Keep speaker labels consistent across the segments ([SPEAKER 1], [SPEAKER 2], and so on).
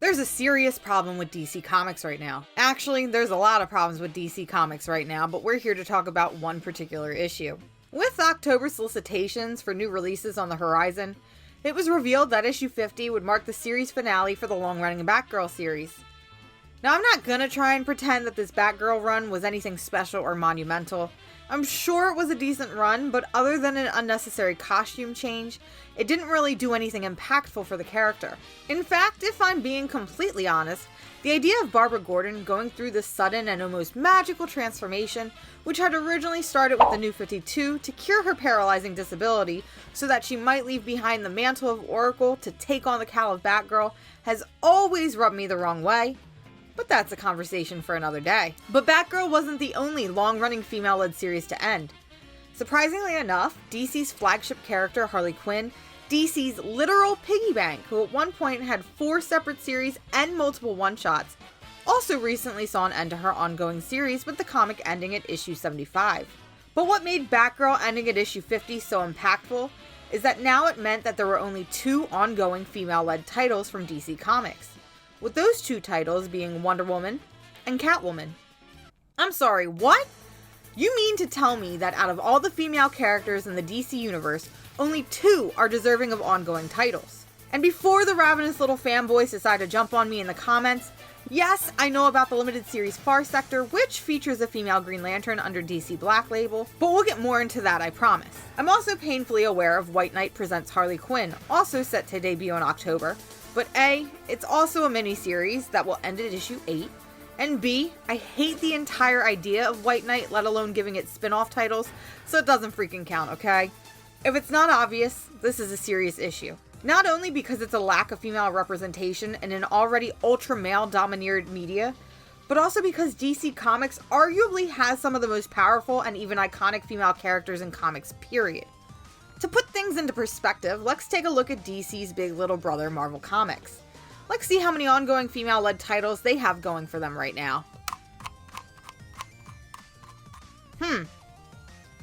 [SPEAKER 1] There's a serious problem with DC Comics right now. Actually, there's a lot of problems with DC Comics right now, but we're here to talk about one particular issue. With October solicitations for new releases on the horizon, it was revealed that issue 50 would mark the series finale for the long-running Batgirl series. Now, I'm not gonna try and pretend that this Batgirl run was anything special or monumental. I'm sure it was a decent run, but other than an unnecessary costume change, it didn't really do anything impactful for the character. In fact, if I'm being completely honest, the idea of Barbara Gordon going through this sudden and almost magical transformation, which had originally started with the New 52 to cure her paralyzing disability so that she might leave behind the mantle of Oracle to take on the cowl of Batgirl, has always rubbed me the wrong way. But that's a conversation for another day. But Batgirl wasn't the only long-running female-led series to end. Surprisingly enough, DC's flagship character Harley Quinn, DC's literal piggy bank, who at one point had 4 separate series and multiple one-shots, also recently saw an end to her ongoing series, with the comic ending at issue 75. But what made Batgirl ending at issue 50 so impactful is that now it meant that there were only 2 ongoing female-led titles from DC Comics, with those 2 titles being Wonder Woman and Catwoman. I'm sorry, what? You mean to tell me that out of all the female characters in the DC universe, only 2 are deserving of ongoing titles? And before the ravenous little fanboys decide to jump on me in the comments, yes, I know about the limited series Far Sector, which features a female Green Lantern under DC Black Label, but we'll get more into that, I promise. I'm also painfully aware of White Knight Presents Harley Quinn, also set to debut in October, but A, it's also a mini-series that will end at issue 8, and B, I hate the entire idea of White Knight, let alone giving it spin-off titles, so it doesn't freaking count, okay? If it's not obvious, this is a serious issue. Not only because it's a lack of female representation in an already ultra-male domineered media, but also because DC Comics arguably has some of the most powerful and even iconic female characters in comics, period. To put things into perspective, let's take a look at DC's big little brother, Marvel Comics. Let's see how many ongoing female-led titles they have going for them right now.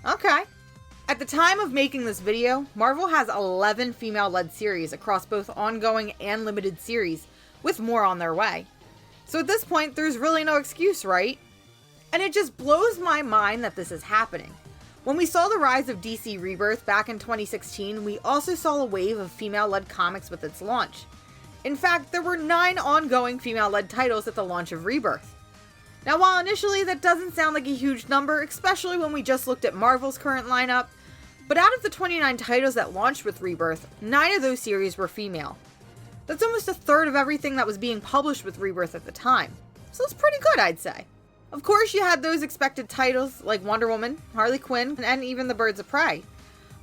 [SPEAKER 1] Okay. At the time of making this video, Marvel has 11 female-led series across both ongoing and limited series, with more on their way. So at this point, there's really no excuse, right? And it just blows my mind that this is happening. When we saw the rise of DC Rebirth back in 2016, we also saw a wave of female-led comics with its launch. In fact, there were 9 ongoing female-led titles at the launch of Rebirth. Now, while initially that doesn't sound like a huge number, especially when we just looked at Marvel's current lineup, but out of the 29 titles that launched with Rebirth, 9 of those series were female. That's almost a third of everything that was being published with Rebirth at the time. So it's pretty good, I'd say. Of course, you had those expected titles like Wonder Woman, Harley Quinn, and even the Birds of Prey.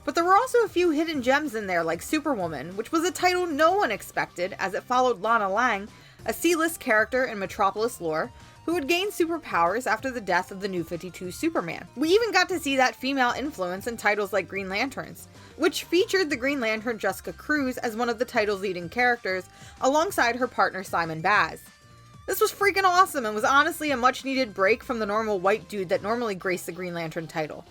[SPEAKER 1] But there were also a few hidden gems in there like Superwoman, which was a title no one expected as it followed Lana Lang, a C-list character in Metropolis lore, who would gain superpowers after the death of the New 52 Superman. We even got to see that female influence in titles like Green Lanterns, which featured the Green Lantern Jessica Cruz as one of the title's leading characters, alongside her partner Simon Baz. This was freaking awesome and was honestly a much needed break from the normal white dude that normally graced the Green Lantern title.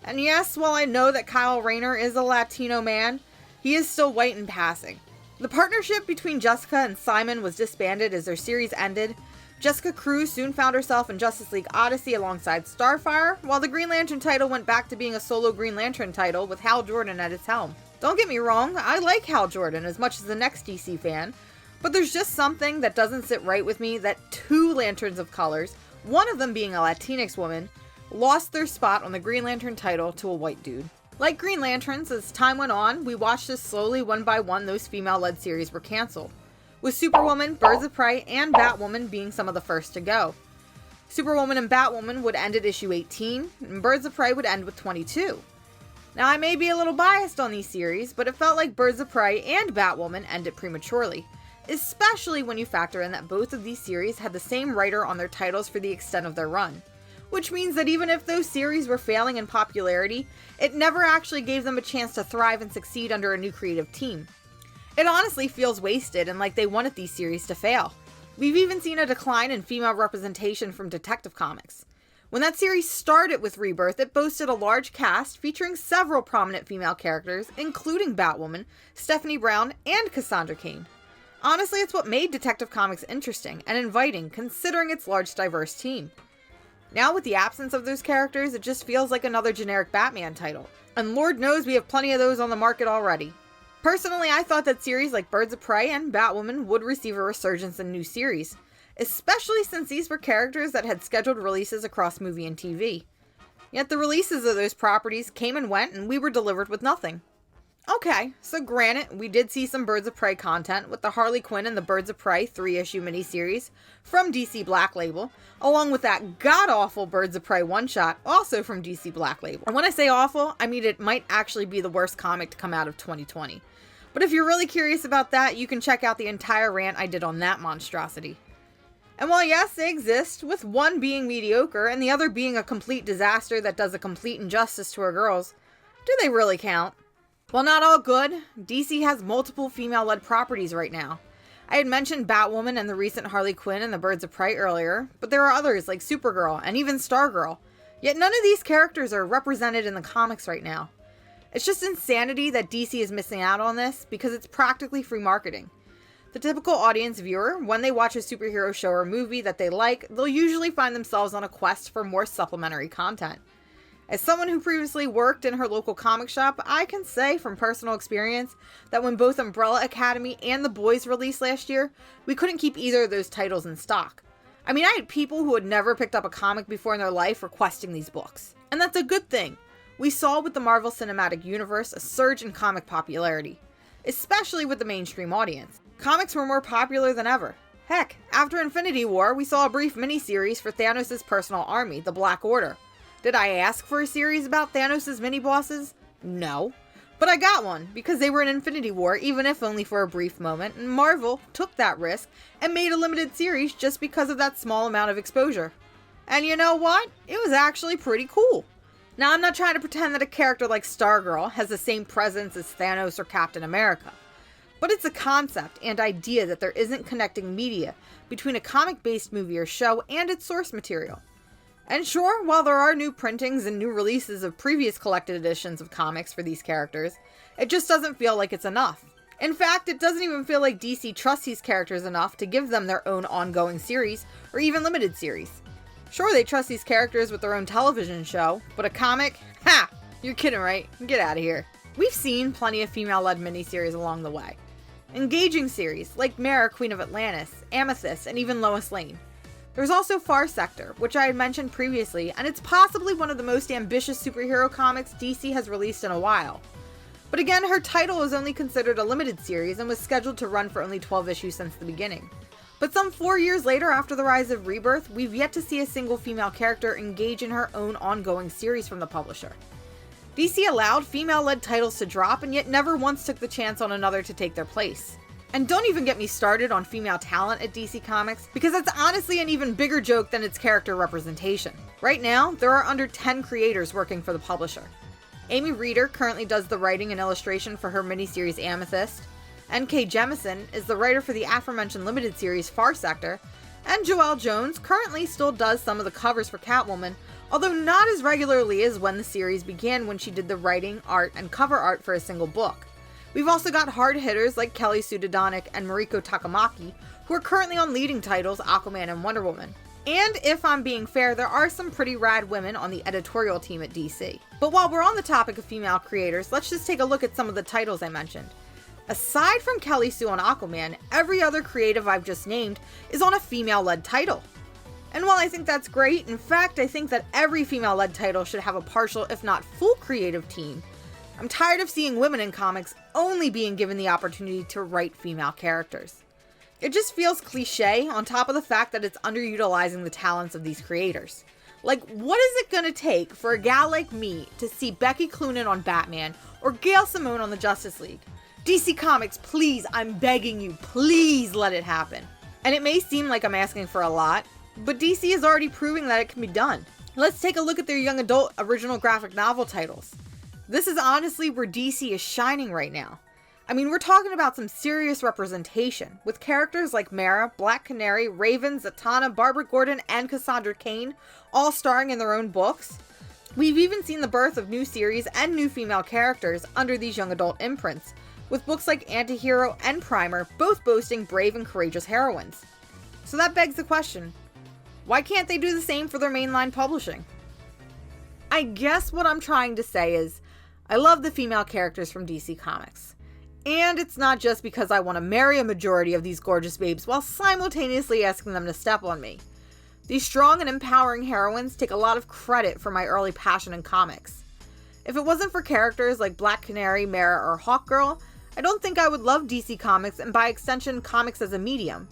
[SPEAKER 1] And yes, while I know that Kyle Rayner is a Latino man, he is still white in passing. The partnership between Jessica and Simon was disbanded as their series ended. Jessica Cruz soon found herself in Justice League Odyssey alongside Starfire, while the Green Lantern title went back to being a solo Green Lantern title with Hal Jordan at its helm. Don't get me wrong, I like Hal Jordan as much as the next DC fan, but there's just something that doesn't sit right with me that 2 Lanterns of colors, one of them being a Latinx woman, lost their spot on the Green Lantern title to a white dude. Like Green Lanterns, as time went on, we watched as slowly one by one those female-led series were canceled, with Superwoman, Birds of Prey, and Batwoman being some of the first to go. Superwoman and Batwoman would end at issue 18, and Birds of Prey would end with 22. Now, I may be a little biased on these series, but it felt like Birds of Prey and Batwoman ended prematurely, especially when you factor in that both of these series had the same writer on their titles for the extent of their run. Which means that even if those series were failing in popularity, it never actually gave them a chance to thrive and succeed under a new creative team. It honestly feels wasted and like they wanted these series to fail. We've even seen a decline in female representation from Detective Comics. When that series started with Rebirth, it boasted a large cast featuring several prominent female characters, including Batwoman, Stephanie Brown, and Cassandra Cain. Honestly, it's what made Detective Comics interesting and inviting, considering its large, diverse team. Now, with the absence of those characters, it just feels like another generic Batman title. And Lord knows we have plenty of those on the market already. Personally, I thought that series like Birds of Prey and Batwoman would receive a resurgence in new series, especially since these were characters that had scheduled releases across movie and TV. Yet the releases of those properties came and went, and we were delivered with nothing. Okay, so granted, we did see some Birds of Prey content with the Harley Quinn and the Birds of Prey 3-issue miniseries from DC Black Label, along with that god-awful Birds of Prey one-shot, also from DC Black Label. And when I say awful, I mean it might actually be the worst comic to come out of 2020. But if you're really curious about that, you can check out the entire rant I did on that monstrosity. And while yes, they exist, with one being mediocre and the other being a complete disaster that does a complete injustice to our girls, do they really count? While not all good, DC has multiple female-led properties right now. I had mentioned Batwoman and the recent Harley Quinn and the Birds of Prey earlier, but there are others like Supergirl and even Stargirl. Yet none of these characters are represented in the comics right now. It's just insanity that DC is missing out on this because it's practically free marketing. The typical audience viewer, when they watch a superhero show or movie that they like, they'll usually find themselves on a quest for more supplementary content. As someone who previously worked in her local comic shop, I can say from personal experience that when both Umbrella Academy and The Boys released last year, we couldn't keep either of those titles in stock. I mean, I had people who had never picked up a comic before in their life requesting these books. And that's a good thing. We saw with the Marvel Cinematic Universe a surge in comic popularity, especially with the mainstream audience. Comics were more popular than ever. Heck, after Infinity War, we saw a brief miniseries for Thanos' personal army, the Black Order. Did I ask for a series about Thanos' mini-bosses? No. But I got one, because they were in Infinity War, even if only for a brief moment, and Marvel took that risk and made a limited series just because of that small amount of exposure. And you know what? It was actually pretty cool. Now, I'm not trying to pretend that a character like Stargirl has the same presence as Thanos or Captain America, but it's a concept and idea that there isn't connecting media between a comic-based movie or show and its source material. And sure, while there are new printings and new releases of previous collected editions of comics for these characters, it just doesn't feel like it's enough. In fact, it doesn't even feel like DC trusts these characters enough to give them their own ongoing series or even limited series. Sure, they trust these characters with their own television show, but a comic? Ha! You're kidding, right? Get out of here. We've seen plenty of female-led miniseries along the way. Engaging series like Mara, Queen of Atlantis, Amethyst, and even Lois Lane. There's also Far Sector, which I had mentioned previously, and it's possibly one of the most ambitious superhero comics DC has released in a while. But again, her title is only considered a limited series and was scheduled to run for only 12 issues since the beginning. But some 4 years later, after the rise of Rebirth, we've yet to see a single female character engage in her own ongoing series from the publisher. DC allowed female-led titles to drop and yet never once took the chance on another to take their place. And don't even get me started on female talent at DC Comics, because that's honestly an even bigger joke than its character representation. Right now, there are under 10 creators working for the publisher. Amy Reeder currently does the writing and illustration for her miniseries Amethyst, N.K. Jemisin is the writer for the aforementioned limited series Far Sector, and Joelle Jones currently still does some of the covers for Catwoman, although not as regularly as when the series began when she did the writing, art, and cover art for a single book. We've also got hard hitters like Kelly Sue DeDonick and Mariko Takamaki, who are currently on leading titles Aquaman and Wonder Woman. And if I'm being fair, there are some pretty rad women on the editorial team at DC. But while we're on the topic of female creators, let's just take a look at some of the titles I mentioned. Aside from Kelly Sue on Aquaman, every other creative I've just named is on a female-led title. And while I think that's great, in fact, I think that every female-led title should have a partial, if not full, creative team. I'm tired of seeing women in comics only being given the opportunity to write female characters. It just feels cliche on top of the fact that it's underutilizing the talents of these creators. Like, what is it gonna take for a gal like me to see Becky Cloonan on Batman or Gail Simone on the Justice League? DC Comics, please, I'm begging you, please let it happen. And it may seem like I'm asking for a lot, but DC is already proving that it can be done. Let's take a look at their young adult original graphic novel titles. This is honestly where DC is shining right now. I mean, we're talking about some serious representation, with characters like Mara, Black Canary, Raven, Zatanna, Barbara Gordon, and Cassandra Cain all starring in their own books. We've even seen the birth of new series and new female characters under these young adult imprints, with books like Antihero and Primer both boasting brave and courageous heroines. So that begs the question, why can't they do the same for their mainline publishing? I guess what I'm trying to say is, I love the female characters from DC Comics. And it's not just because I want to marry a majority of these gorgeous babes while simultaneously asking them to step on me. These strong and empowering heroines take a lot of credit for my early passion in comics. If it wasn't for characters like Black Canary, Mara, or Hawkgirl, I don't think I would love DC Comics and by extension comics as a medium.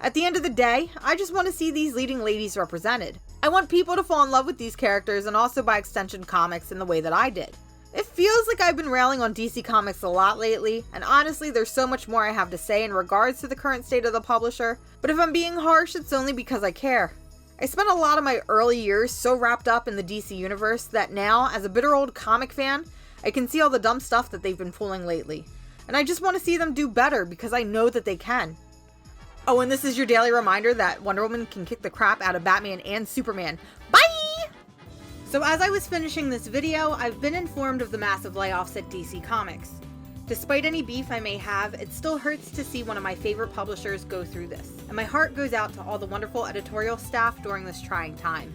[SPEAKER 1] At the end of the day, I just want to see these leading ladies represented. I want people to fall in love with these characters and also by extension comics in the way that I did. It feels like I've been railing on DC Comics a lot lately, and honestly there's so much more I have to say in regards to the current state of the publisher, but if I'm being harsh, it's only because I care. I spent a lot of my early years so wrapped up in the DC universe that now, as a bitter old comic fan, I can see all the dumb stuff that they've been pulling lately. And I just want to see them do better because I know that they can. Oh, and this is your daily reminder that Wonder Woman can kick the crap out of Batman and Superman. Bye! So as I was finishing this video, I've been informed of the massive layoffs at DC Comics. Despite any beef I may have, it still hurts to see one of my favorite publishers go through this, and my heart goes out to all the wonderful editorial staff during this trying time.